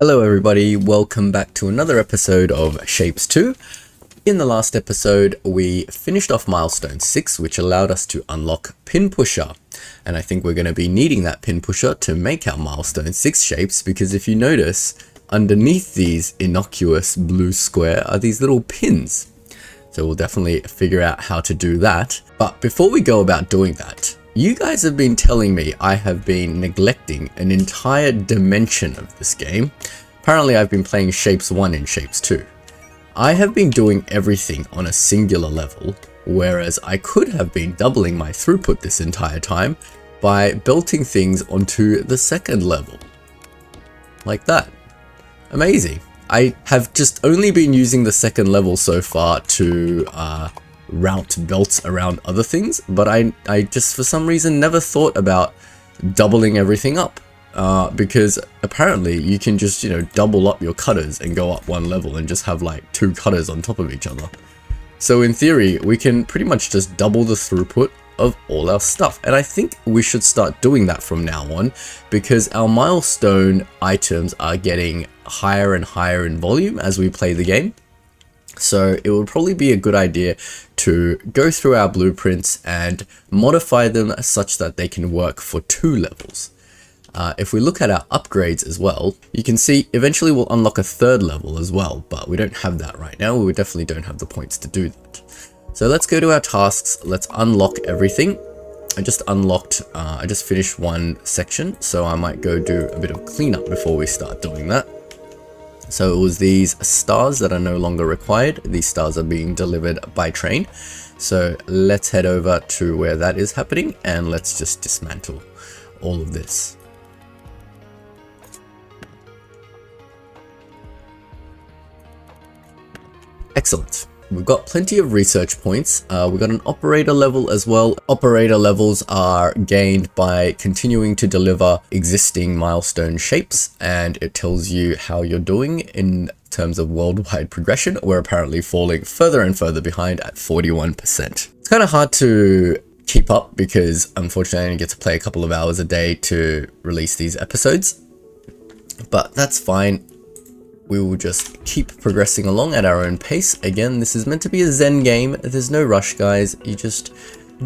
Hello everybody, welcome back to another episode of Shapes 2. In the last episode, we finished off milestone 6, which allowed us to unlock pin pusher. And I think we're going to be needing that pin pusher to make our milestone 6 shapes, because if you notice, underneath these innocuous blue square are these little pins. So we'll definitely figure out how to do that. But before we go about doing that, you guys have been telling me I have been neglecting an entire dimension of this game. Apparently I've been playing Shapes 1 and Shapes 2. I have been doing everything on a singular level, whereas I could have been doubling my throughput this entire time by belting things onto the second level. Like that. Amazing. I have just only been using the second level so far to route belts around other things, but I just for some reason never thought about doubling everything up, because apparently you can just, double up your cutters and go up one level and just have like 2 cutters on top of each other. So in theory, we can pretty much just double the throughput of all our stuff, and I think we should start doing that from now on, because our milestone items are getting higher and higher in volume as we play the game. So it would probably be a good idea to go through our blueprints and modify them such that they can work for 2 levels. If we look at our upgrades as well, you can see eventually we'll unlock a 3rd level as well, but we don't have that right now. We definitely don't have the points to do that. So let's go to our tasks. Let's unlock everything. I just finished one section, so I might go do a bit of cleanup before we start doing that. So it was these stars that are no longer required. These stars are being delivered by train. So let's head over to where that is happening and let's just dismantle all of this. Excellent. We've got plenty of research points. We've got an operator level as well. Operator levels are gained by continuing to deliver existing milestone shapes, and it tells you how you're doing in terms of worldwide progression. We're apparently falling further and further behind at 41%. It's kind of hard to keep up because unfortunately I only get to play a couple of hours a day to release these episodes, but that's fine. We will just keep progressing along at our own pace. Again, this is meant to be a Zen game. There's no rush, guys. You just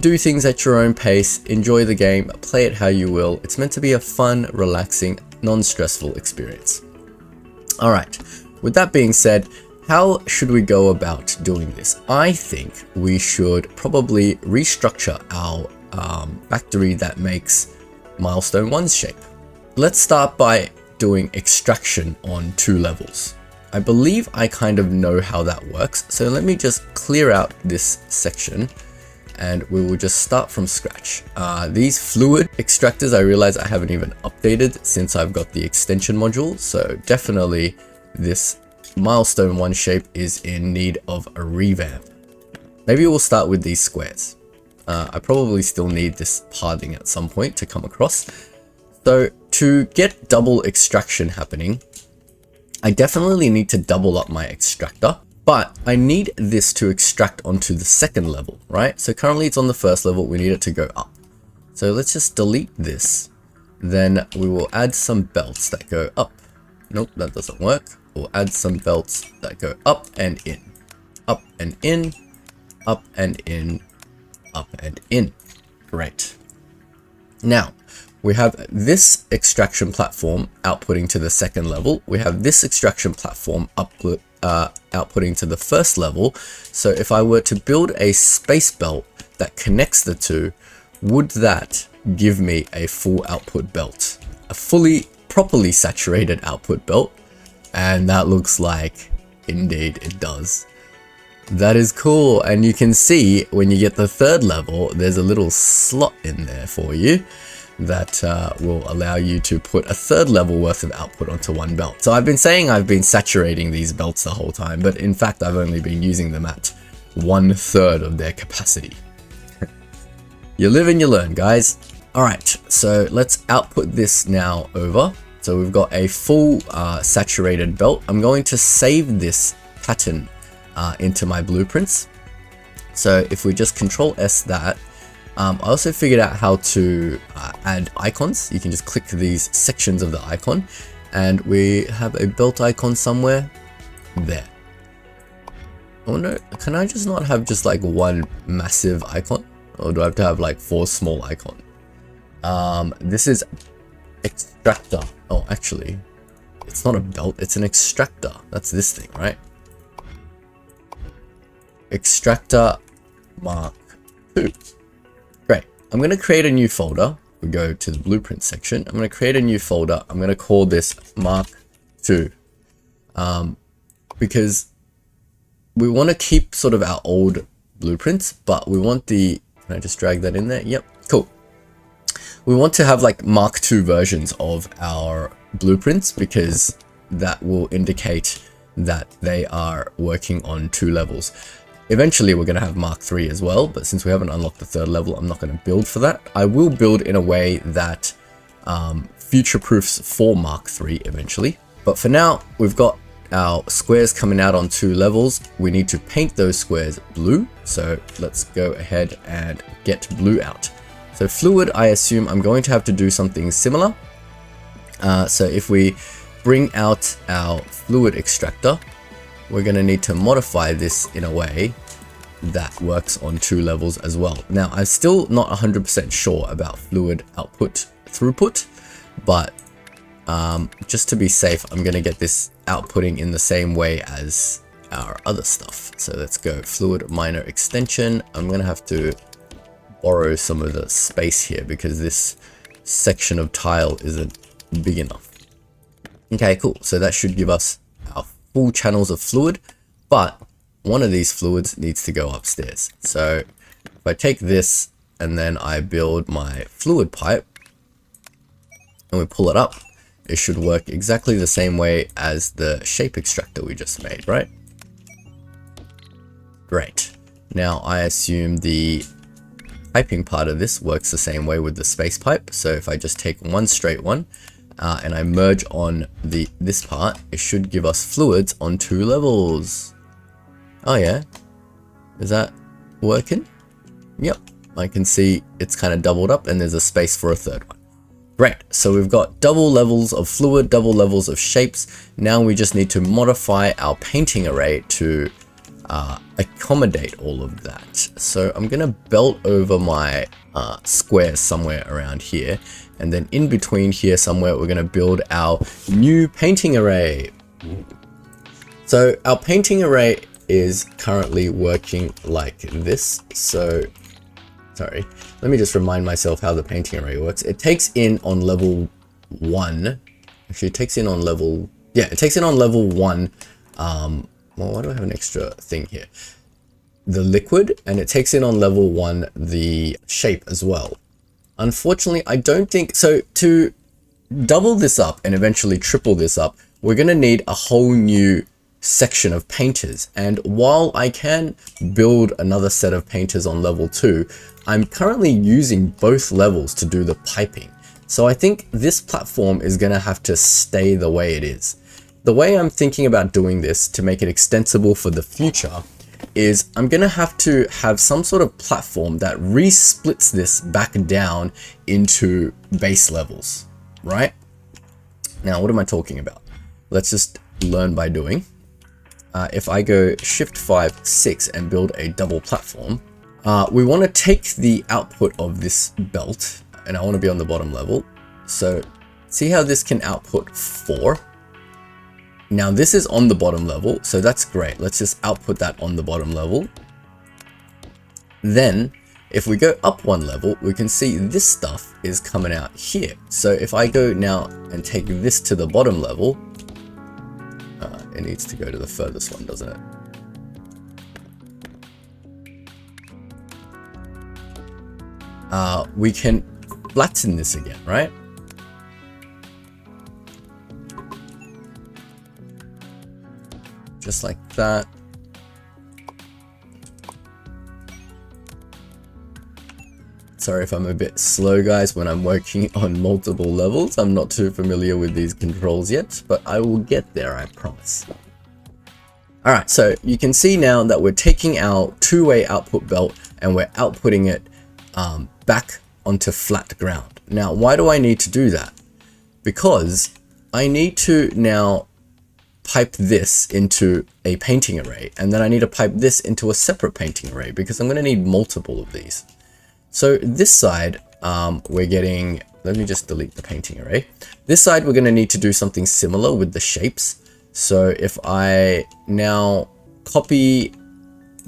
do things at your own pace, enjoy the game, play it how you will. It's meant to be a fun, relaxing, non-stressful experience. All right, with that being said, how should we go about doing this? I think we should probably restructure our factory that makes Milestone 1's shape. Let's start by doing extraction on 2 levels. I believe I kind of know how that works, so let me just clear out this section and we will just start from scratch. These fluid extractors, I realize I haven't even updated since I've got the extension module, so definitely this milestone 1 shape is in need of a revamp. Maybe we'll start with these squares. I probably still need this pathing at some point to come across. So to get double extraction happening, I definitely need to double up my extractor, but I need this to extract onto the 2nd level, right? So currently it's on the 1st level, we need it to go up. So let's just delete this. Then we will add some belts that go up. Nope, that doesn't work. We'll add some belts that go up and in, up and in, up and in, up and in. Great. Now, we have this extraction platform outputting to the 2nd level. We have this extraction platform outputting to the 1st level. So if I were to build a space belt that connects the 2, would that give me a full output belt? A properly saturated output belt? And that looks like, indeed it does. That is cool. And you can see when you get the 3rd level, there's a little slot in there for you that will allow you to put a 3rd level worth of output onto 1 belt. So I've been saying I've been saturating these belts the whole time, but in fact I've only been using them at 1/3 of their capacity. You live and you learn, guys. Alright, so let's output this now over. So we've got a full saturated belt. I'm going to save this pattern into my blueprints. So if we just Control S that, I also figured out how to add icons. You can just click these sections of the icon and we have a belt icon somewhere there. I wonder, can I just not have just like one massive icon, or do I have to have like 4 small icons? This is extractor. Oh, actually, it's not a belt, it's an extractor. That's this thing, right? Extractor Mark II. Great. I'm going to create a new folder. We go to the blueprint section. I'm going to create a new folder. I'm going to call this Mark II. Because we want to keep sort of our old blueprints, but we want the, can I just drag that in there? Yep, cool. We want to have like Mark II versions of our blueprints because that will indicate that they are working on 2 levels. Eventually we're going to have Mark III as well, but since we haven't unlocked the 3rd level, I'm not going to build for that. I will build in a way that future-proofs for Mark III eventually. But for now, we've got our squares coming out on 2 levels. We need to paint those squares blue. So let's go ahead and get blue out. So fluid, I assume I'm going to have to do something similar. So if we bring out our fluid extractor, we're going to need to modify this in a way that works on 2 levels as well. Now, I'm still not 100% sure about fluid output throughput, but just to be safe, I'm going to get this outputting in the same way as our other stuff. So let's go fluid minor extension. I'm going to have to borrow some of the space here because this section of tile isn't big enough. Okay, cool. So that should give us our full channels of fluid, but one of these fluids needs to go upstairs. So if I take this and then I build my fluid pipe and we pull it up, it should work exactly the same way as the shape extractor we just made, right? Great. Now I assume the piping part of this works the same way with the space pipe. So if I just take one straight one and I merge on this part, it should give us fluids on 2 levels. Oh yeah, is that working? Yep, I can see it's kind of doubled up and there's a space for a 3rd one. Great, so we've got double levels of fluid, double levels of shapes. Now we just need to modify our painting array to accommodate all of that. So I'm gonna belt over my squares somewhere around here, and then in between here somewhere we're gonna build our new painting array. So our painting array is currently working like this. So sorry, let me just remind myself how the painting array works. It takes in on level 1. Actually, it takes in on level, yeah, it takes in on level 1. Well, why do I have an extra thing here? The liquid, and it takes in on level 1 the shape as well. Unfortunately, I don't think so. To double this up and eventually triple this up, we're going to need a whole new section of painters. And while I can build another set of painters on level 2, I'm currently using both levels to do the piping. So I think this platform is going to have to stay the way it is. The way I'm thinking about doing this to make it extensible for the future is I'm going to have some sort of platform that re-splits this back down into base levels, right? Now, what am I talking about? Let's just learn by doing. If I go Shift 5, 6 and build a double platform, we want to take the output of this belt, and I want to be on the bottom level. So see how this can output 4. Now this is on the bottom level, so that's great. Let's just output that on the bottom level. Then if we go up 1 level, we can see this stuff is coming out here. So if I go now and take this to the bottom level, it needs to go to the furthest one, doesn't it? We can flatten this again, right? Just like that. Sorry if I'm a bit slow, guys, when I'm working on multiple levels. I'm not too familiar with these controls yet, but I will get there, I promise. Alright, so you can see now that we're taking our 2-way output belt and we're outputting it back onto flat ground. Now, why do I need to do that? Because I need to now pipe this into a painting array, and then I need to pipe this into a separate painting array because I'm going to need multiple of these. So this side, we're getting, let me just delete the painting array. This side, we're going to need to do something similar with the shapes. So if I now copy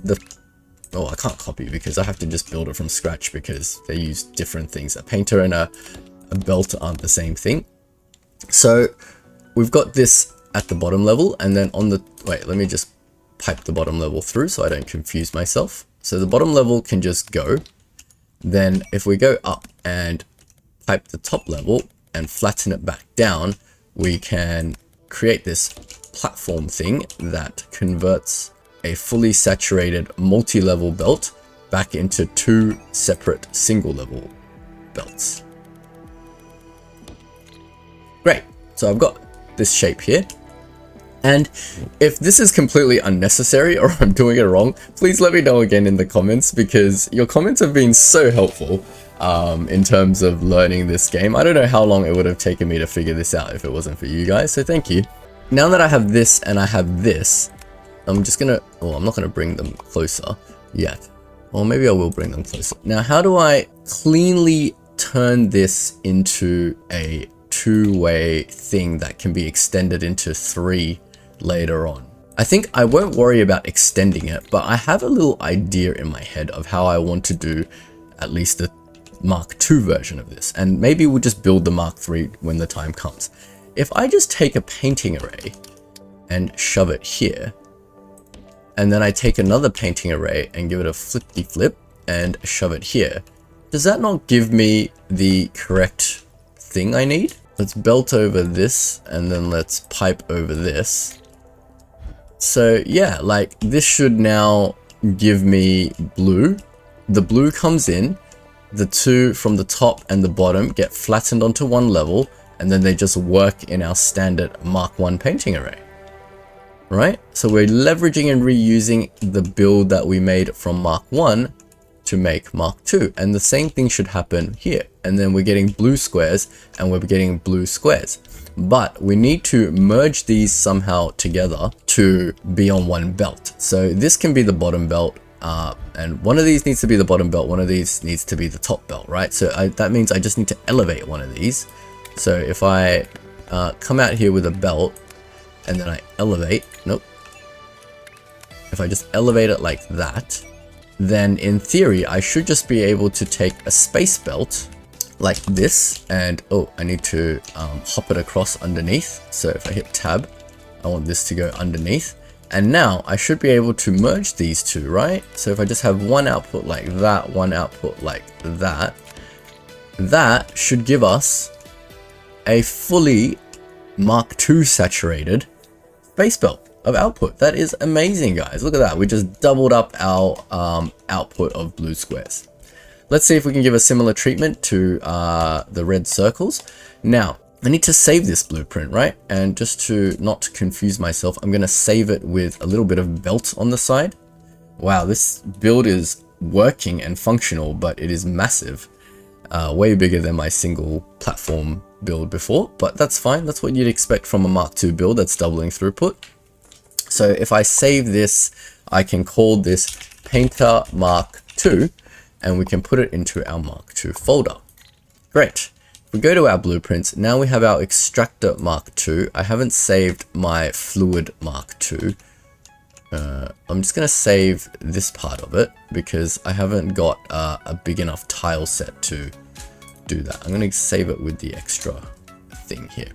the, oh, I can't copy because I have to just build it from scratch because they use different things. A painter and a belt aren't the same thing. So we've got this at the bottom level, and then on the, wait, let me just pipe the bottom level through so I don't confuse myself. So the bottom level can just go. Then if we go up and pipe the top level and flatten it back down, we can create this platform thing that converts a fully saturated multi-level belt back into two separate single level belts. Great, so I've got this shape here. And if this is completely unnecessary or I'm doing it wrong, please let me know again in the comments, because your comments have been so helpful in terms of learning this game. I don't know how long it would have taken me to figure this out if it wasn't for you guys, so thank you. Now that I have this and I have this, I'm just gonna, oh, I'm not gonna bring them closer yet. Or maybe I will bring them closer. Now, how do I cleanly turn this into a two-way thing that can be extended into 3 later on? I think I won't worry about extending it, but I have a little idea in my head of how I want to do at least the Mark II version of this, and maybe we'll just build the Mark III when the time comes. If I just take a painting array and shove it here, and then I take another painting array and give it a flippy flip and shove it here, does that not give me the correct thing I need? Let's belt over this, and then let's pipe over this. So yeah, like this should now give me blue. The blue comes in, the two from the top and the bottom get flattened onto one level, and then they just work in our standard Mark I painting array. Right? So we're leveraging and reusing the build that we made from Mark I to make Mark II, and the same thing should happen here. And then we're getting blue squares and we're getting blue squares, but we need to merge these somehow together to be on one belt. So this can be the bottom belt, and one of these needs to be the bottom belt, one of these needs to be the top belt, right? So that means I just need to elevate one of these. So if I come out here with a belt and then I elevate, nope, if I just elevate it like that, then in theory I should just be able to take a space belt like this, and oh, I need to hop it across underneath. So if I hit tab, I want this to go underneath, and now I should be able to merge these two, right? So if I just have one output like that, one output like that, that should give us a fully Mark II saturated space belt of output. That is amazing, guys. Look at that. We just doubled up our output of blue squares. Let's see if we can give a similar treatment to the red circles. Now, I need to save this blueprint, right? And just to not confuse myself, I'm going to save it with a little bit of belt on the side. Wow, this build is working and functional, but it is massive. Way bigger than my single platform build before, but that's fine. That's what you'd expect from a Mark II build that's doubling throughput. So if I save this, I can call this Painter Mark II, and we can put it into our Mark II folder. Great. If we go to our blueprints, now we have our Extractor Mark II. I haven't saved my Fluid Mark II. I'm just going to save this part of it because I haven't got a big enough tile set to do that. I'm going to save it with the extra thing here.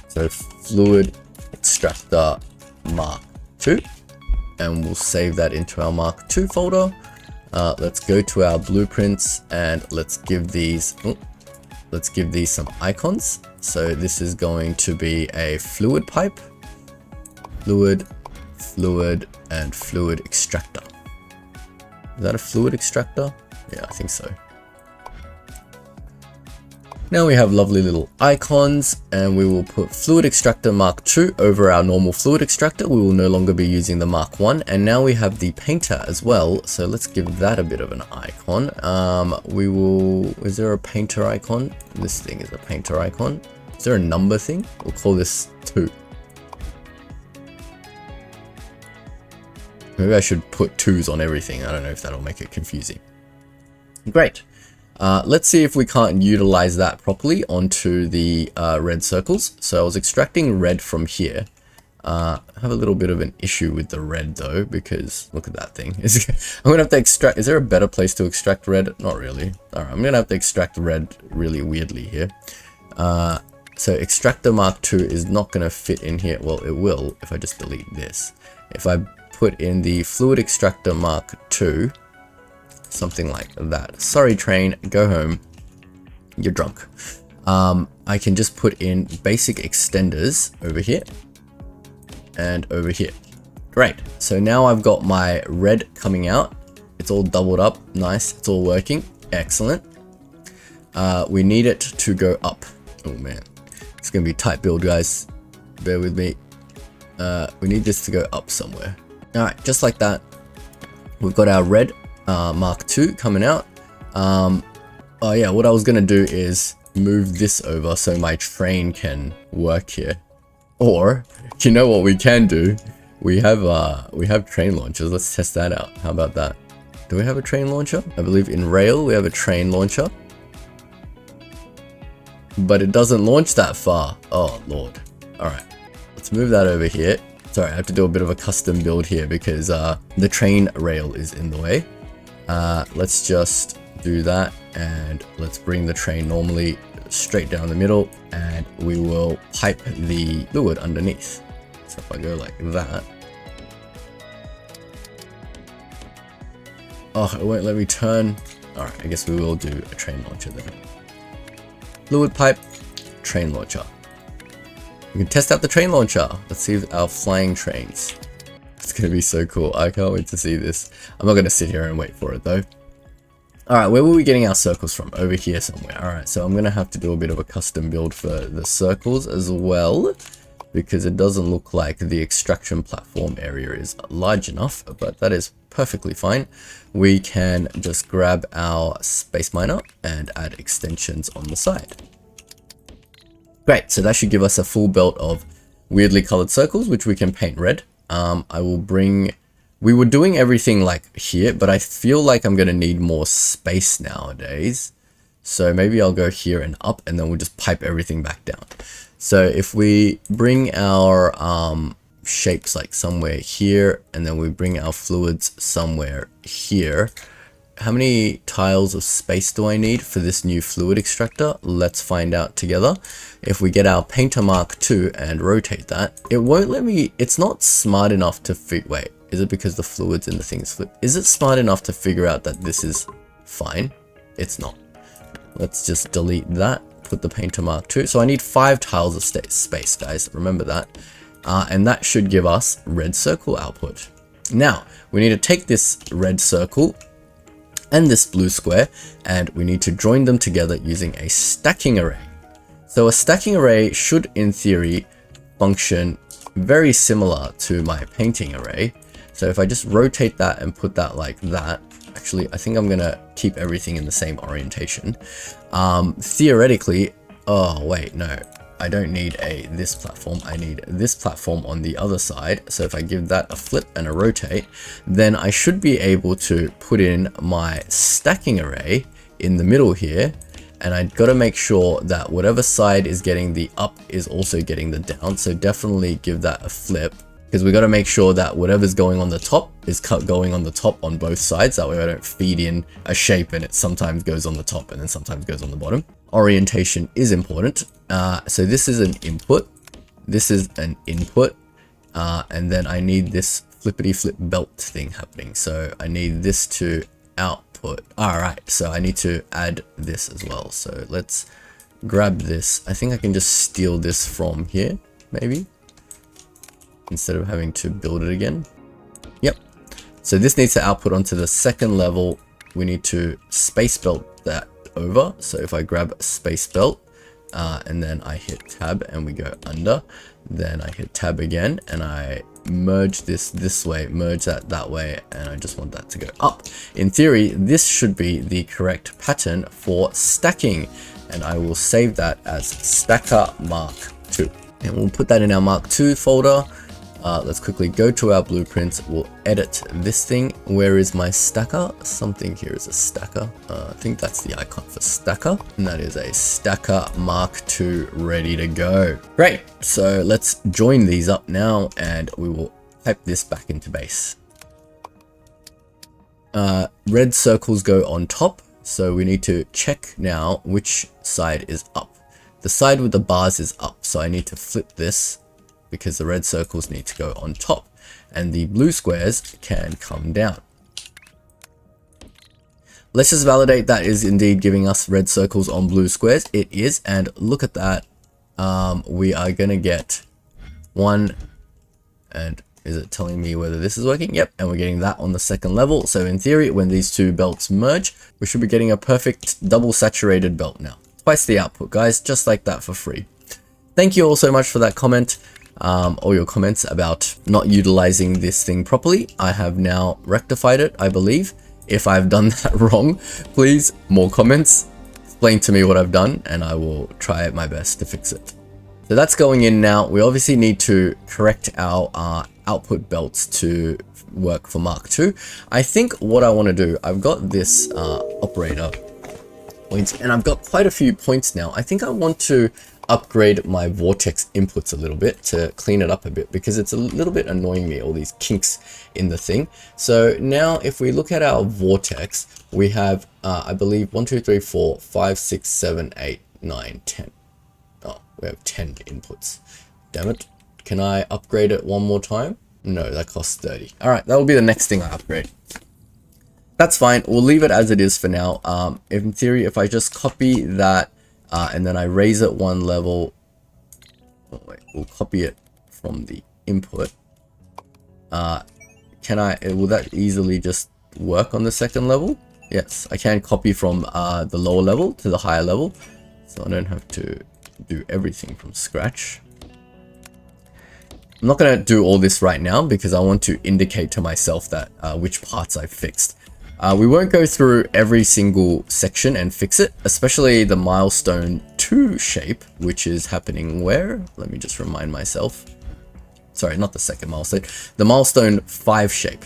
So Fluid Extractor Mark II, and we'll save that into our Mark II folder. Let's go to our blueprints and let's give these some icons. So this is going to be a fluid pipe, fluid, and fluid extractor. Is that a fluid extractor? Yeah, I think so. Now we have lovely little icons, and we will put Fluid Extractor Mark II over our normal Fluid Extractor. We will no longer be using the Mark I, and now we have the Painter as well, so let's give that a bit of an icon. Is there a Painter icon? This thing is a Painter icon. Is there a number thing? We'll call this 2. Maybe I should put 2s on everything. I don't know if that'll make it confusing. Great. Let's see if we can't utilize that properly onto the red circles. So I was extracting red from here. I have a little bit of an issue with the red though, because look at that thing. I'm gonna have to extract. Is there a better place to extract red? Not really. All right, I'm gonna have to extract red really weirdly here. So extractor mark 2 is not gonna fit in here. Well, it will if I just delete this. If I put in the fluid extractor mark 2, something like that. Sorry, train, go home. You're drunk. I can just put in basic extenders over here. And over here. Great. So now I've got my red coming out. It's all doubled up. Nice. It's all working. Excellent. We need it to go up. Oh man. It's going to be a tight build, guys. Bear with me. We need this to go up somewhere. Alright, just like that. We've got our red Mark II coming out. Oh yeah, what I was going to do is move this over so my train can work here. Or, you know what we can do? We have train launchers. Let's test that out. How about that? Do we have a train launcher? I believe in rail we have a train launcher. But it doesn't launch that far. Oh lord. Alright. Let's move that over here. Sorry, I have to do a bit of a custom build here because the train rail is in the way. Let's just do that and let's bring the train normally straight down the middle, and we will pipe the fluid underneath. So if I go like that, oh, it won't let me turn. All right, I guess we will do a train launcher then. Fluid pipe, train launcher. We can test out the train launcher. Let's see our flying trains. It's gonna be so cool. I can't wait to see this. I'm not gonna sit here and wait for it though. Alright, where were we getting our circles from? Over here somewhere. Alright, so I'm going to have to do a bit of a custom build for the circles as well, because it doesn't look like the extraction platform area is large enough, but that is perfectly fine. We can just grab our space miner and add extensions on the side. Great, so that should give us a full belt of weirdly colored circles, which we can paint red. I will bring... We were doing everything like here, but I feel like I'm going to need more space nowadays. So maybe I'll go here and up, and then we'll just pipe everything back down. So if we bring our shapes like somewhere here, and then we bring our fluids somewhere here, how many tiles of space do I need for this new fluid extractor? Let's find out together. If we get our painter mark 2 and rotate that, it won't let me, it's not smart enough to fit, wait. Is it because the fluids in the things flip? Is it smart enough to figure out that this is fine? It's not. Let's just delete that. Put the painter mark 2. So I need 5 tiles of space, guys. Remember that. And that should give us red circle output. Now, we need to take this red circle and this blue square, and we need to join them together using a stacking array. So a stacking array should, in theory, function very similar to my painting array. So if I just rotate that and put that like that, actually, I think I'm going to keep everything in the same orientation. Theoretically, oh, wait, no, I don't need this platform. I need this platform on the other side. So if I give that a flip and a rotate, then I should be able to put in my stacking array in the middle here. And I've got to make sure that whatever side is getting the up is also getting the down. So definitely give that a flip, because we got to make sure that whatever's going on the top is going on the top on both sides. That way I don't feed in a shape and it sometimes goes on the top and then sometimes goes on the bottom. Orientation is important. So this is an input. This is an input. And then I need this flippity flip belt thing happening. So I need this to output. All right. So I need to add this as well. So let's grab this. I think I can just steal this from here, maybe, instead of having to build it again. Yep. So this needs to output onto the second level. We need to space belt that over. So if I grab space belt and then I hit tab and we go under, then I hit tab again and I merge this way, merge that way, and I just want that to go up. In theory, this should be the correct pattern for stacking. and I will save that as Stacker Mark 2. And we'll put that in our Mark 2 folder. Let's quickly go to our blueprints. We'll edit this thing. Where is my stacker? Something here is a stacker. I think that's the icon for stacker. And that is a Stacker Mark 2 ready to go. Great. So let's join these up now and we will pipe this back into base. Red circles go on top. So we need to check now which side is up. The side with the bars is up. So I need to flip this, because the red circles need to go on top and the blue squares can come down. Let's just validate that is indeed giving us red circles on blue squares. It is, and look at that. We are gonna get 1, and is it telling me whether this is working? Yep, and we're getting that on the second level. So in theory, when these two belts merge, we should be getting a perfect double saturated belt now. Twice the output, guys, just like that for free. Thank you all so much for that comment. All your comments about not utilizing this thing properly. I have now rectified it, I believe. If I've done that wrong, please, more comments. Explain to me what I've done and I will try my best to fix it. So that's going in now. We obviously need to correct our output belts to work for Mark II. I think what I want to do, I've got this operator points and I've got quite a few points now. I think I want to upgrade my vortex inputs a little bit to clean it up a bit, because it's a little bit annoying me, all these kinks in the thing. So now if we look at our vortex, we have I believe 1 2 3 4 5 6 7 8 9 10. Oh, we have 10 inputs. Damn it. Can I upgrade it one more time? No, that costs 30. All right, that will be the next thing I upgrade. That's fine. We'll leave it as it is for now. In theory, if I just copy that and then I raise it one level, oh wait, we'll copy it from the input. Will that easily just work on the second level? Yes, I can copy from the lower level to the higher level, so I don't have to do everything from scratch. I'm not going to do all this right now because I want to indicate to myself that which parts I've fixed. We won't go through every single section and fix it, especially the milestone 2 shape, which is happening where? Let me just remind myself. Sorry, not the second milestone. The milestone 5 shape,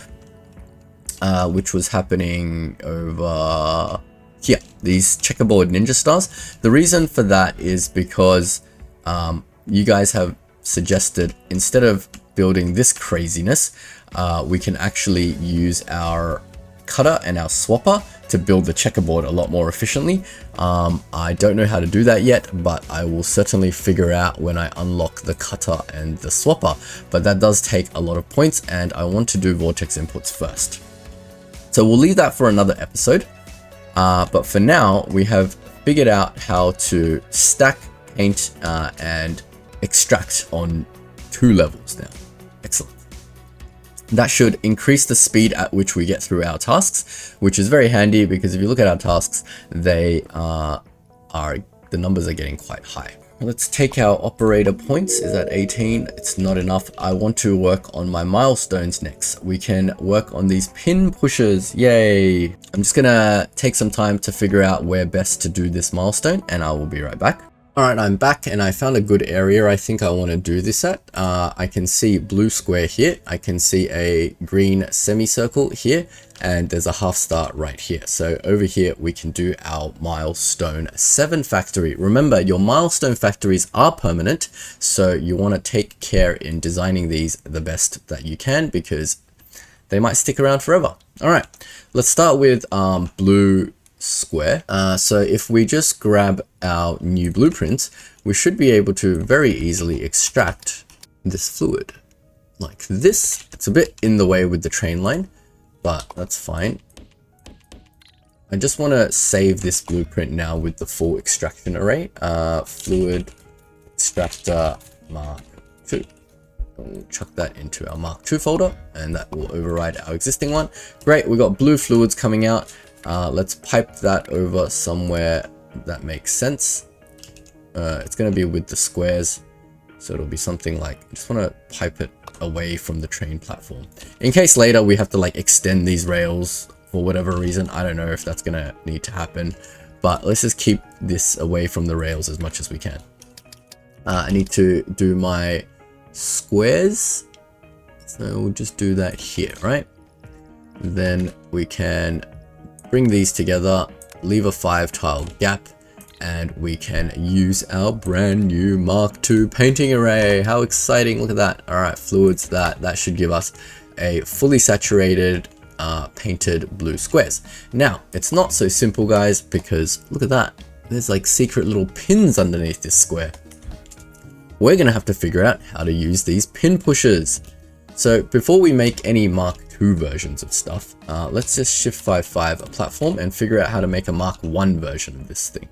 which was happening over here, these checkerboard ninja stars. The reason for that is because you guys have suggested, instead of building this craziness, we can actually use our cutter and our swapper to build the checkerboard a lot more efficiently. I don't know how to do that yet, but I will certainly figure out when I unlock the cutter and the swapper. But that does take a lot of points and I want to do vortex inputs first. So we'll leave that for another episode. But for now, we have figured out how to stack, paint, and extract on 2 levels now. Excellent. That should increase the speed at which we get through our tasks, which is very handy because if you look at our tasks, the numbers are getting quite high. Let's take our operator points. Is that 18? It's not enough. I want to work on my milestones next. We can work on these pin pushers. Yay. I'm just gonna take some time to figure out where best to do this milestone and I will be right back. Alright, I'm back and I found a good area I think I want to do this at. I can see blue square here, I can see a green semicircle here, and there's a half star right here. So over here we can do our milestone 7 factory. Remember, your milestone factories are permanent, so you want to take care in designing these the best that you can because they might stick around forever. Alright, let's start with blue square. So if we just grab our new blueprints, we should be able to very easily extract this fluid like this. It's a bit in the way with the train line, but that's fine. I just want to save this blueprint now with the full extraction array. Fluid extractor Mark II. We'll chuck that into our Mark II folder and that will override our existing one. Great, we got blue fluids coming out. Let's pipe that over somewhere that makes sense. It's going to be with the squares, so it'll be something like, I just want to pipe it away from the train platform in case later we have to like extend these rails for whatever reason. I don't know if that's going to need to happen, but let's just keep this away from the rails as much as we can. I need to do my squares, so we'll just do that here, right? Then we can bring these together, leave a 5 tile gap, and we can use our brand new Mark II painting array. How exciting, look at that. All right, fluids, that should give us a fully saturated painted blue squares. Now, it's not so simple, guys, because look at that. There's like secret little pins underneath this square. We're gonna have to figure out how to use these pin pushers. So before we make any Mark II versions of stuff, let's just Shift 5 a platform and figure out how to make a Mark I version of this thing.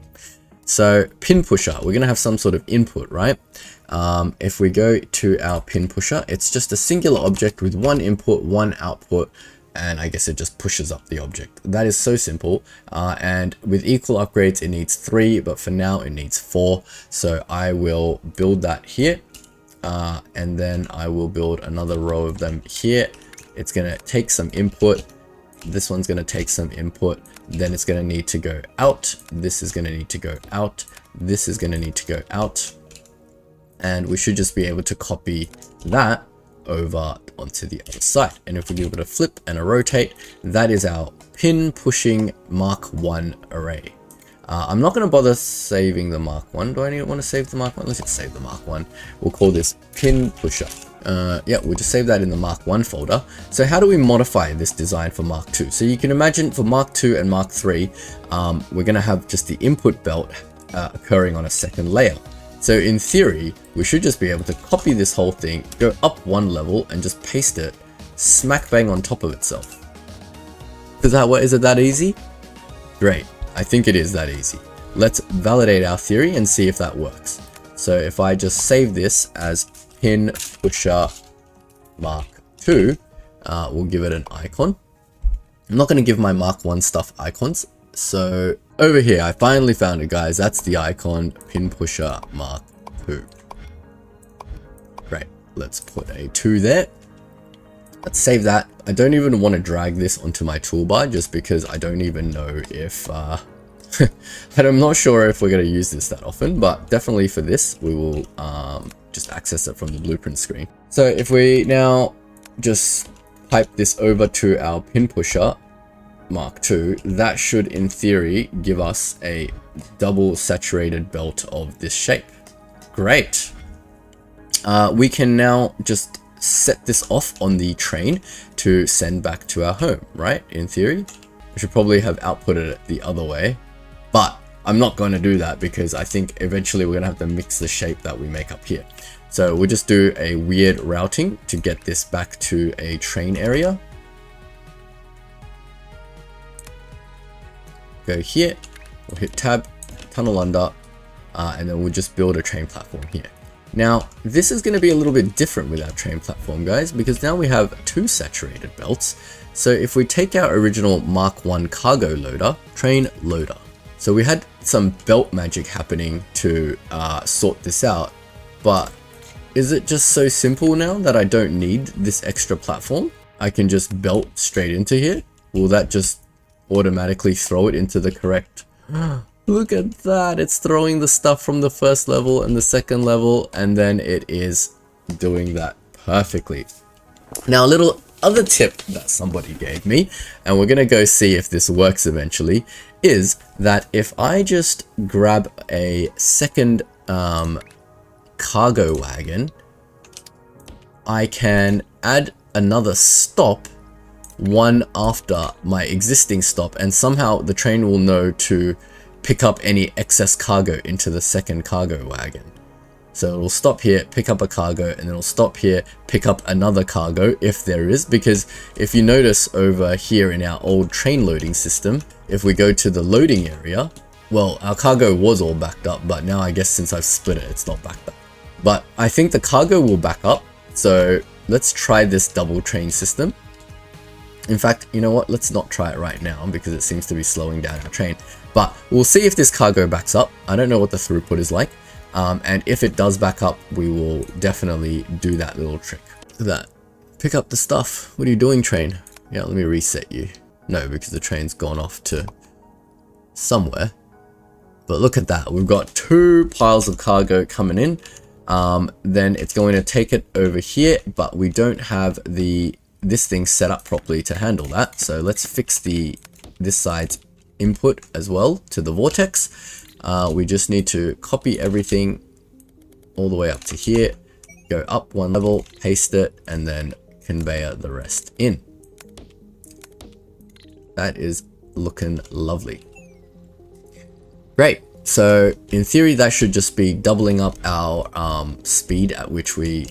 So pin pusher, we're gonna have some sort of input, right? If we go to our pin pusher, it's just a singular object with one input, one output, and I guess it just pushes up the object. That is so simple. And with equal upgrades, it needs 3, but for now it needs 4. So I will build that here. And then I will build another row of them here. It's gonna take some input. This one's gonna take some input. Then it's gonna need to go out. This is gonna need to go out. This is gonna need to go out. And we should just be able to copy that over onto the other side. And if we give it a flip and a rotate, that is our pin pushing Mark I array. I'm not going to bother saving the Mark I. Do I want to save the Mark I? Let's just save the Mark I. We'll call this pin pusher. Yeah, we'll just save that in the Mark I folder. So how do we modify this design for Mark II? So you can imagine for Mark II and Mark III, we're going to have just the input belt occurring on a second layer. So in theory, we should just be able to copy this whole thing, go up one level and just paste it smack bang on top of itself. Is it that easy? Great. I think it is that easy. Let's validate our theory and see if that works. So if I just save this as pin pusher Mark II, we'll give it an icon. I'm not going to give my Mark I stuff icons. So over here, I finally found it, guys. That's the icon, pin pusher Mark II. Great. Let's put a 2 there. Let's save that. I don't even want to drag this onto my toolbar just because I don't even know if and I'm not sure if we're going to use this that often, but definitely for this we will just access it from the blueprint screen. So if we now just pipe this over to our pin pusher Mark II, that should in theory give us a double saturated belt of this shape. Great. We can now just set this off on the train to send back to our home, right? In theory, we should probably have outputted it the other way, but I'm not going to do that because I think eventually we're going to have to mix the shape that we make up here. So we'll just do a weird routing to get this back to a train area. Go here, we'll hit tab, tunnel under, and then we'll just build a train platform here. Now, this is going to be a little bit different with our train platform, guys, because now we have 2 saturated belts. So if we take our original Mark I cargo loader, train loader. So we had some belt magic happening to sort this out, but is it just so simple now that I don't need this extra platform? I can just belt straight into here. Will that just automatically throw it into the correct? Look at that, it's throwing the stuff from the first level and the second level, and then it is doing that perfectly. Now, a little other tip that somebody gave me, and we're gonna go see if this works eventually, is that if I just grab a second cargo wagon, I can add another stop, one after my existing stop, and somehow the train will know to pick up any excess cargo into the second cargo wagon. So it'll stop here, pick up a cargo, and it'll stop here, pick up another cargo if there is, because if you notice over here in our old train loading system, if we go to the loading area, well, our cargo was all backed up, but now I guess since I've split it, it's not backed up. But I think the cargo will back up, so let's try this double train system. In fact, you know what? Let's not try it right now because it seems to be slowing down our train. But we'll see if this cargo backs up. I don't know what the throughput is like. And if it does back up, we will definitely do that little trick. Look at that. Pick up the stuff. What are you doing, train? Yeah, let me reset you. No, because the train's gone off to somewhere. But look at that, we've got 2 piles of cargo coming in. Then it's going to take it over here, but we don't have this thing set up properly to handle that. So let's fix this side's input as well to the vortex. We just need to copy everything all the way up to here, go up 1 level, paste it, and then conveyor the rest in. That is looking lovely. Great. So in theory, that should just be doubling up our speed at which we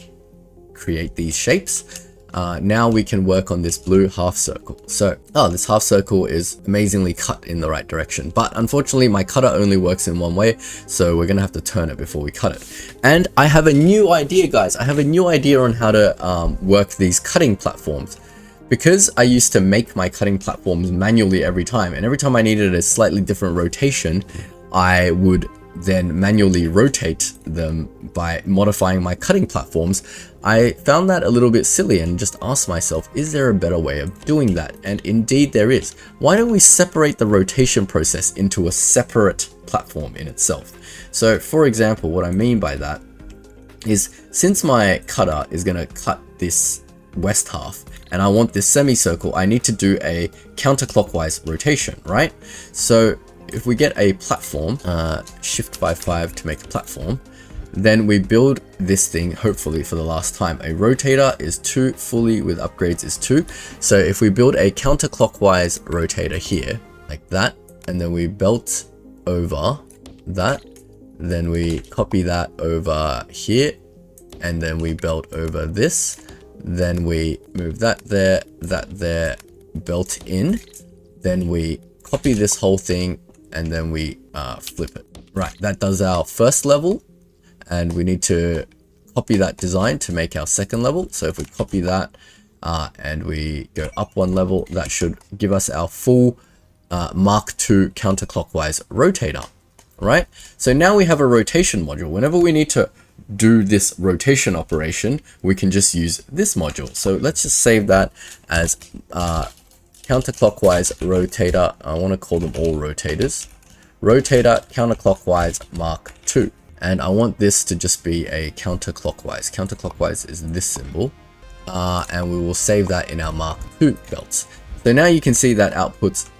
create these shapes. Now we can work on this blue half circle. So, this half circle is amazingly cut in the right direction, but unfortunately my cutter only works in one way, so we're gonna have to turn it before we cut it. And I have a new idea, guys. I have a new idea on how to work these cutting platforms. Because I used to make my cutting platforms manually every time, and every time I needed a slightly different rotation, I would then manually rotate them by modifying my cutting platforms. I found that a little bit silly and just asked myself, is there a better way of doing that? And indeed there is. Why don't we separate the rotation process into a separate platform in itself? So for example, what I mean by that is, since my cutter is going to cut this west half and I want this semicircle, I need to do a counterclockwise rotation, right? So if we get a platform, shift by 5 to make a platform, then we build this thing, hopefully for the last time. A rotator is 2, fully with upgrades is 2. So if we build a counterclockwise rotator here, like that, and then we belt over that, then we copy that over here, and then we belt over this, then we move that there, belt in, then we copy this whole thing, and then we flip it. Right, that does our first level, and we need to copy that design to make our second level. So if we copy that and we go up 1 level, that should give us our full Mark II counterclockwise rotator, right? So now we have a rotation module. Whenever we need to do this rotation operation, we can just use this module. So let's just save that as counterclockwise rotator. I want to call them all rotators. Rotator counterclockwise Mark II. And I want this to just be a counterclockwise. Counterclockwise is this symbol. And we will save that in our Mark II belts. So now you can see that outputs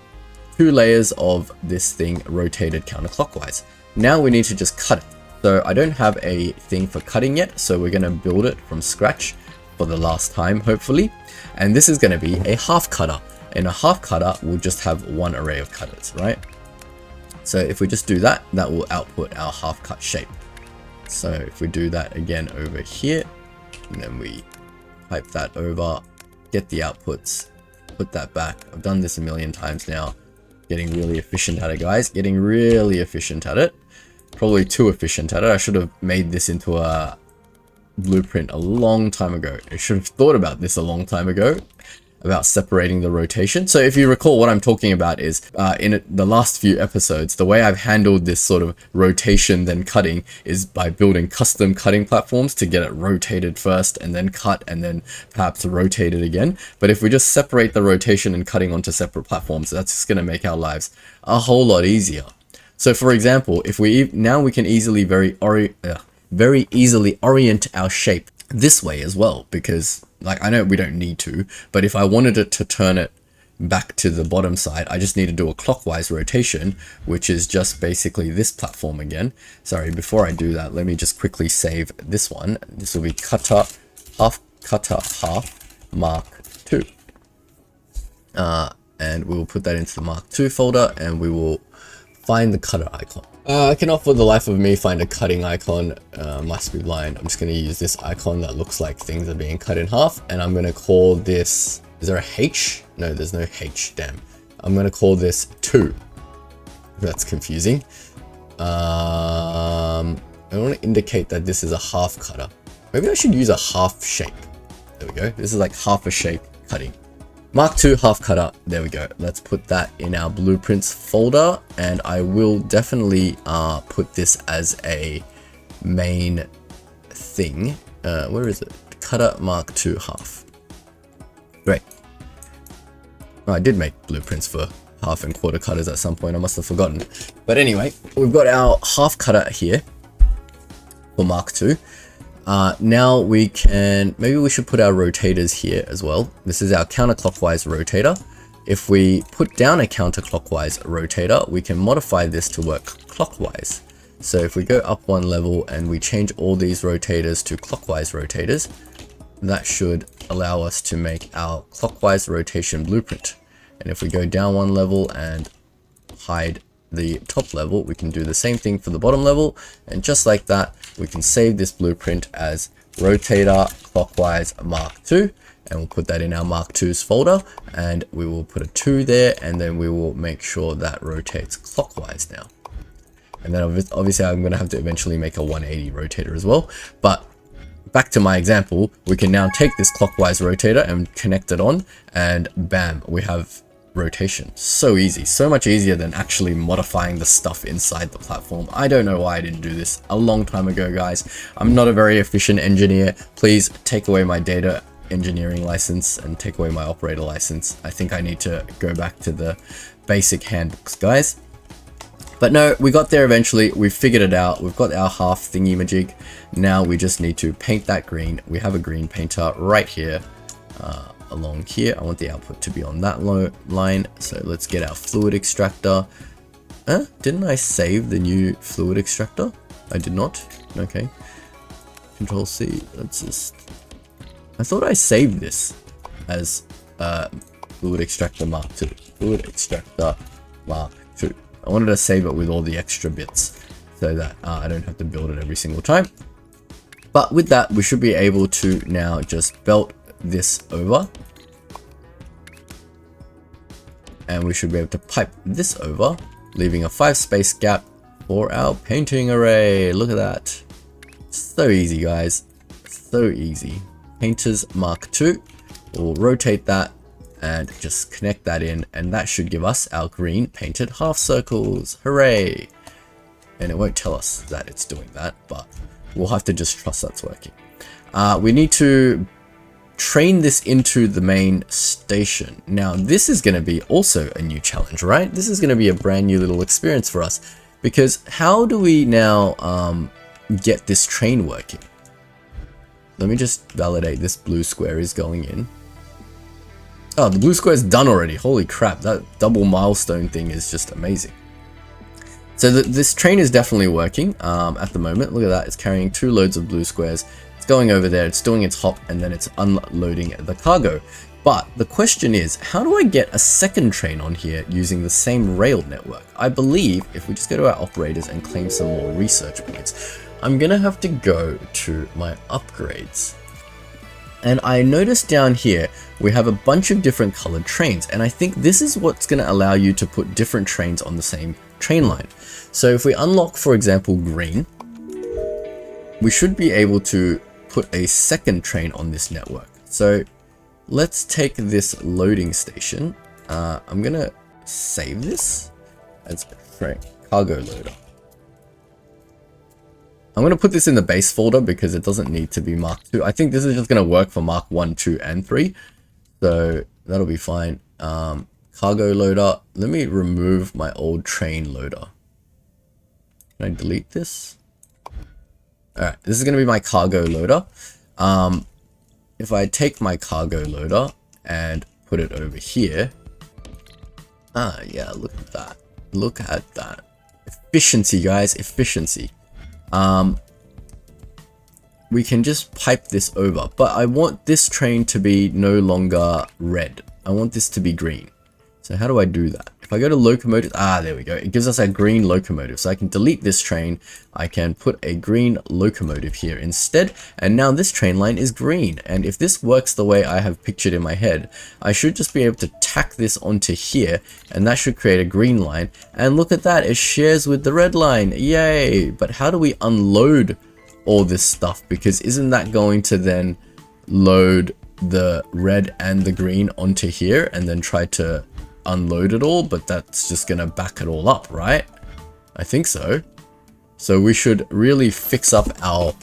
2 layers of this thing rotated counterclockwise. Now we need to just cut it. So I don't have a thing for cutting yet, so we're going to build it from scratch for the last time, hopefully. And this is going to be a half cutter. In a half cutter, we'll just have 1 array of cutters, right? So if we just do that, that will output our half cut shape. So if we do that again over here, and then we pipe that over, get the outputs, put that back. I've done this a million times now. Getting really efficient at it, guys. Getting really efficient at it. Probably too efficient at it. I should have made this into a blueprint a long time ago. I should have thought about this a long time ago, about separating the rotation. So if you recall, what I'm talking about is in the last few episodes, the way I've handled this sort of rotation then cutting is by building custom cutting platforms to get it rotated first and then cut and then perhaps rotate it again. But if we just separate the rotation and cutting onto separate platforms, that's just going to make our lives a whole lot easier. So for example, if we can easily very easily orient our shape this way as well, because like, I know we don't need to, but if I wanted it to turn it back to the bottom side, I just need to do a clockwise rotation, which is just basically this platform again. Sorry, before I do that, let me just quickly save this one. This will be cutter half Mark II. And we will put that into the Mark II folder, and we will find the cutter icon. I cannot for the life of me find a cutting icon. Must be blind. I'm just going to use this icon that looks like things are being cut in half, and I'm going to call this, is there a H? No, there's no H, damn. I'm going to call this 2. That's confusing. I want to indicate that this is a half cutter. Maybe I should use a half shape. There we go. This is like half a shape cutting. Mark II half cutter, there we go. Let's put that in our blueprints folder, and I will definitely put this as a main thing. Where is it? Cutter Mark II half. Great. Oh, I did make blueprints for half and quarter cutters at some point. I must have forgotten. But anyway, we've got our half cutter here for Mark II. Now we can, maybe we should put our rotators here as well. This is our counterclockwise rotator. If we put down a counterclockwise rotator, we can modify this to work clockwise. So if we go up one level and we change all these rotators to clockwise rotators, that should allow us to make our clockwise rotation blueprint. And if we go down one level and hide the top level, we can do the same thing for the bottom level. And just like that, we can save this blueprint as rotator clockwise Mark II. And we'll put that in our Mark II's folder, and we will put a 2 there, and then we will make sure that rotates clockwise now. And then obviously I'm going to have to eventually make a 180 rotator as well. But back to my example, we can now take this clockwise rotator and connect it on, and bam, we have rotation. So easy, so much easier than actually modifying the stuff inside the platform. I don't know why I didn't do this a long time ago, guys. I'm not a very efficient engineer. Please take away my data engineering license and take away my operator license. I think I need to go back to the basic handbooks, guys. But no, we got there eventually. We figured it out. We've got our half thingy majig. Now we just need to paint that green. We have a green painter right here, along here. I want the output to be on that line. So let's get our fluid extractor. Didn't I save the new fluid extractor? I did not. Okay. Control C. Let's just. I thought I saved this as fluid extractor Mark II. Fluid extractor Mark II. I wanted to save it with all the extra bits so that I don't have to build it every single time. But with that, we should be able to now just belt this over. And we should be able to pipe this over, leaving a 5-space gap for our painting array. Look at that. So easy, guys. So easy. Painters Mark II. We'll rotate that and just connect that in, and that should give us our green painted half circles. Hooray! And it won't tell us that it's doing that, but we'll have to just trust that's working. We need to train this into the main station. Now this is going to be also a new challenge, right? This is going to be a brand new little experience for us, because how do we now get this train working? Let me just validate this blue square is going in. Oh, the blue square is done already. Holy crap, that double milestone thing is just amazing. So this train is definitely working at the moment. Look at that, it's carrying 2 loads of blue squares. It's going over there, it's doing its hop, and then it's unloading the cargo. But the question is, how do I get a second train on here using the same rail network? I believe if we just go to our operators and claim some more research points, I'm gonna have to go to my upgrades. And I noticed down here, we have a bunch of different colored trains. And I think this is what's gonna allow you to put different trains on the same train line. So if we unlock, for example, green, we should be able to put a second train on this network. So let's take this loading station. I'm gonna save this as cargo loader. I'm going to put this in the base folder because it doesn't need to be Mark II. I think this is just going to work for Mark 1, 2, and 3. So that'll be fine. Cargo loader. Let me remove my old train loader. Can I delete this? Alright, this is going to be my cargo loader. If I take my cargo loader and put it over here. Yeah, look at that. Look at that. Efficiency, guys. Efficiency. We can just pipe this over, but I want this train to be no longer red. I want this to be green. So how do I do that? If I go to locomotive, there we go. It gives us a green locomotive. So I can delete this train. I can put a green locomotive here instead. And now this train line is green. And if this works the way I have pictured in my head, I should just be able to tack this onto here, and that should create a green line. And look at that, it shares with the red line. Yay! But how do we unload all this stuff? Because isn't that going to then load the red and the green onto here and then try to unload it all? But that's just gonna back it all up, right? I think so. So we should really fix up our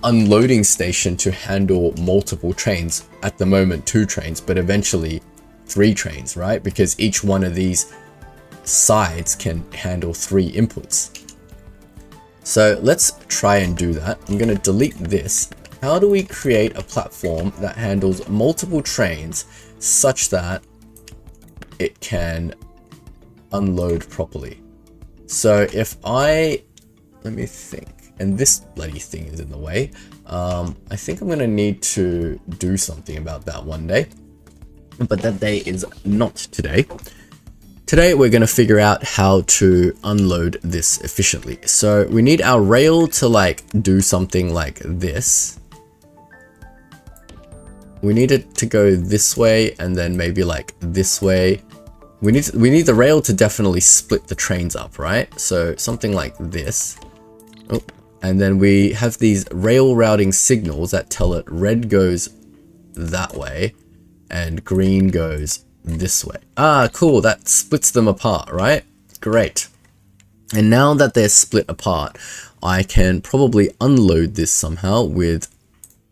unloading station to handle multiple trains. At the moment 2 trains, but eventually 3 trains, right? Because each one of these sides can handle 3 inputs. So let's try and do that. I'm going to delete this. How do we create a platform that handles multiple trains such that it can unload properly? So if let me think, and this bloody thing is in the way. I think I'm going to need to do something about that one day, but that day is not today. Today, we're going to figure out how to unload this efficiently. So we need our rail to like do something like this. We need it to go this way and then maybe like this way. We need the rail to definitely split the trains up, right? So something like this. Oh, and then we have these rail routing signals that tell it red goes that way and green goes this way. Ah, cool. That splits them apart, right? Great. And now that they're split apart, I can probably unload this somehow with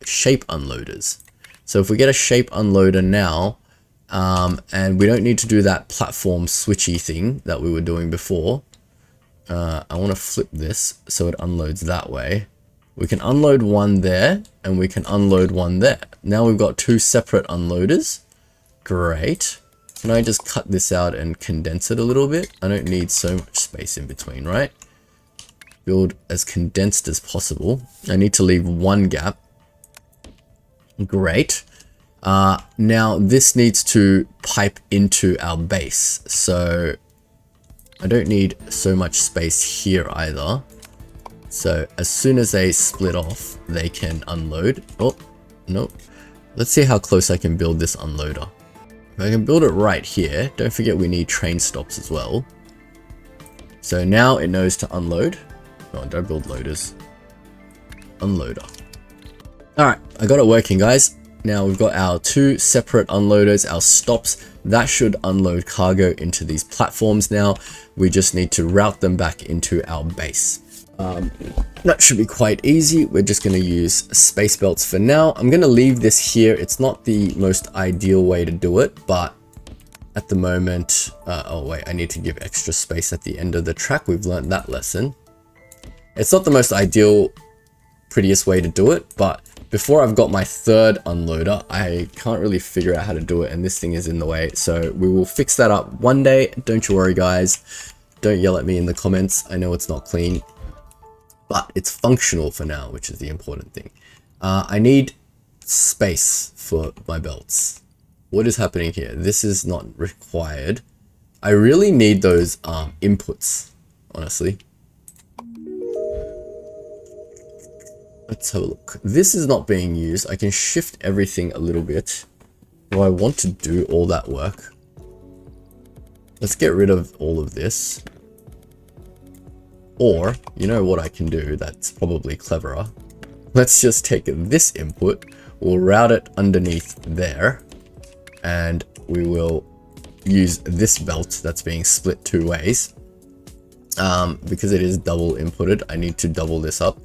shape unloaders. So if we get a shape unloader now, and we don't need to do that platform switchy thing that we were doing before. I want to flip this so it unloads that way. We can unload one there and we can unload one there. Now we've got 2 separate unloaders. Great. Can I just cut this out and condense it a little bit? I don't need so much space in between, right? Build as condensed as possible. I need to leave 1 gap. Great. Now this needs to pipe into our base. So I don't need so much space here either. So as soon as they split off, they can unload. Oh, no. Let's see how close I can build this unloader. If I can build it right here, don't forget we need train stops as well. So now it knows to unload. No, don't build loaders. Unloader. Alright, I got it working, guys. Now we've got our 2 separate unloaders, our stops. That should unload cargo into these platforms now. We just need to route them back into our base. That should be quite easy. We're just going to use space belts for now. I'm going to leave this here. It's not the most ideal way to do it, but at the moment, oh wait, I need to give extra space at the end of the track. We've learned that lesson. It's not the most ideal, prettiest way to do it, but before I've got my 3rd unloader, I can't really figure out how to do it, and this thing is in the way. So we will fix that up one day. Don't you worry, guys. Don't yell at me in the comments. I know it's not clean, but it's functional for now, which is the important thing. I need space for my belts. What is happening here? This is not required. I really need those inputs, honestly. Let's have a look. This is not being used. I can shift everything a little bit. Do I want to do all that work? Let's get rid of all of this. Or, you know what I can do that's probably cleverer. Let's just take this input, we'll route it underneath there, and we will use this belt that's being split 2 ways. Because it is double inputted, I need to double this up.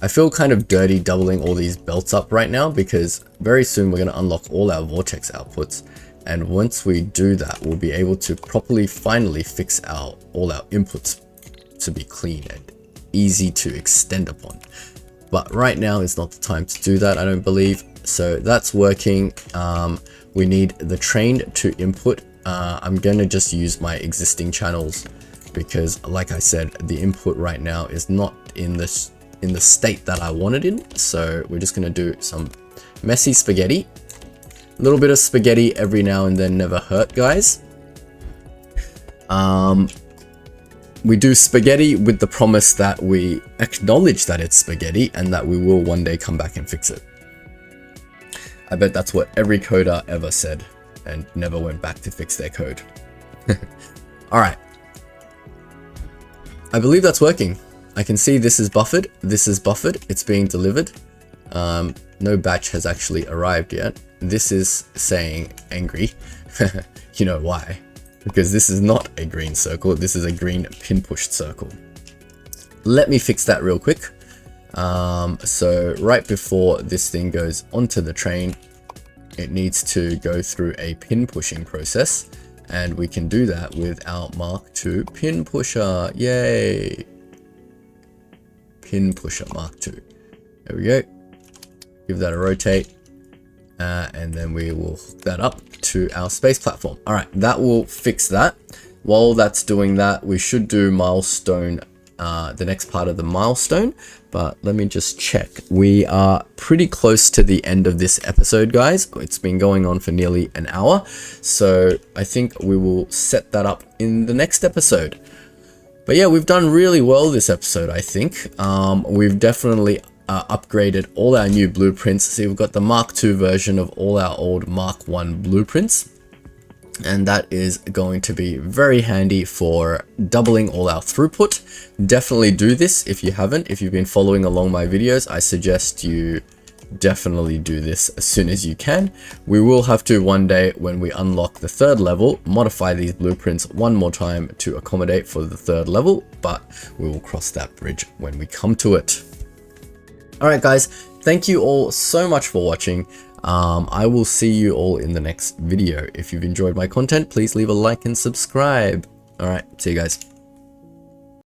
I feel kind of dirty doubling all these belts up right now because very soon we're going to unlock all our vortex outputs. And once we do that, we'll be able to properly finally fix all our inputs to be clean and easy to extend upon. But right now is not the time to do that, I don't believe. So that's working. We need the train to input. I'm going to just use my existing channels because, like I said, the input right now is not in the state that I want it in. So we're just going to do some messy spaghetti. A little bit of spaghetti every now and then never hurt, guys. We do spaghetti with the promise that we acknowledge that it's spaghetti and that we will one day come back and fix it. I bet that's what every coder ever said and never went back to fix their code. Alright. I believe that's working. I can see this is buffered, it's being delivered. No batch has actually arrived yet. This is saying angry. You know why? Because this is not a green circle, this is a green pin pushed circle. Let me fix that real quick. So right before this thing goes onto the train, it needs to go through a pin pushing process. And we can do that with our Mark II pin pusher. Yay! Pin pusher Mark II. There we go. Give that a rotate. And then we will hook that up to our space platform. All right, that will fix that. While that's doing that, we should do milestone, the next part of the milestone. But let me just check. We are pretty close to the end of this episode, guys. It's been going on for nearly an hour. So I think we will set that up in the next episode. But yeah, we've done really well this episode, I think. We've definitely upgraded all our new blueprints. See, we've got the Mark II version of all our old Mark I blueprints. And that is going to be very handy for doubling all our throughput. Definitely do this if you haven't. If you've been following along my videos, I suggest you definitely do this as soon as you can. We will have to one day, when we unlock the third level, modify these blueprints one more time to accommodate for the third level, but we will cross that bridge when we come to it. Alright guys, thank you all so much for watching. I will see you all in the next video. If you've enjoyed my content, please leave a like and subscribe. Alright, see you guys.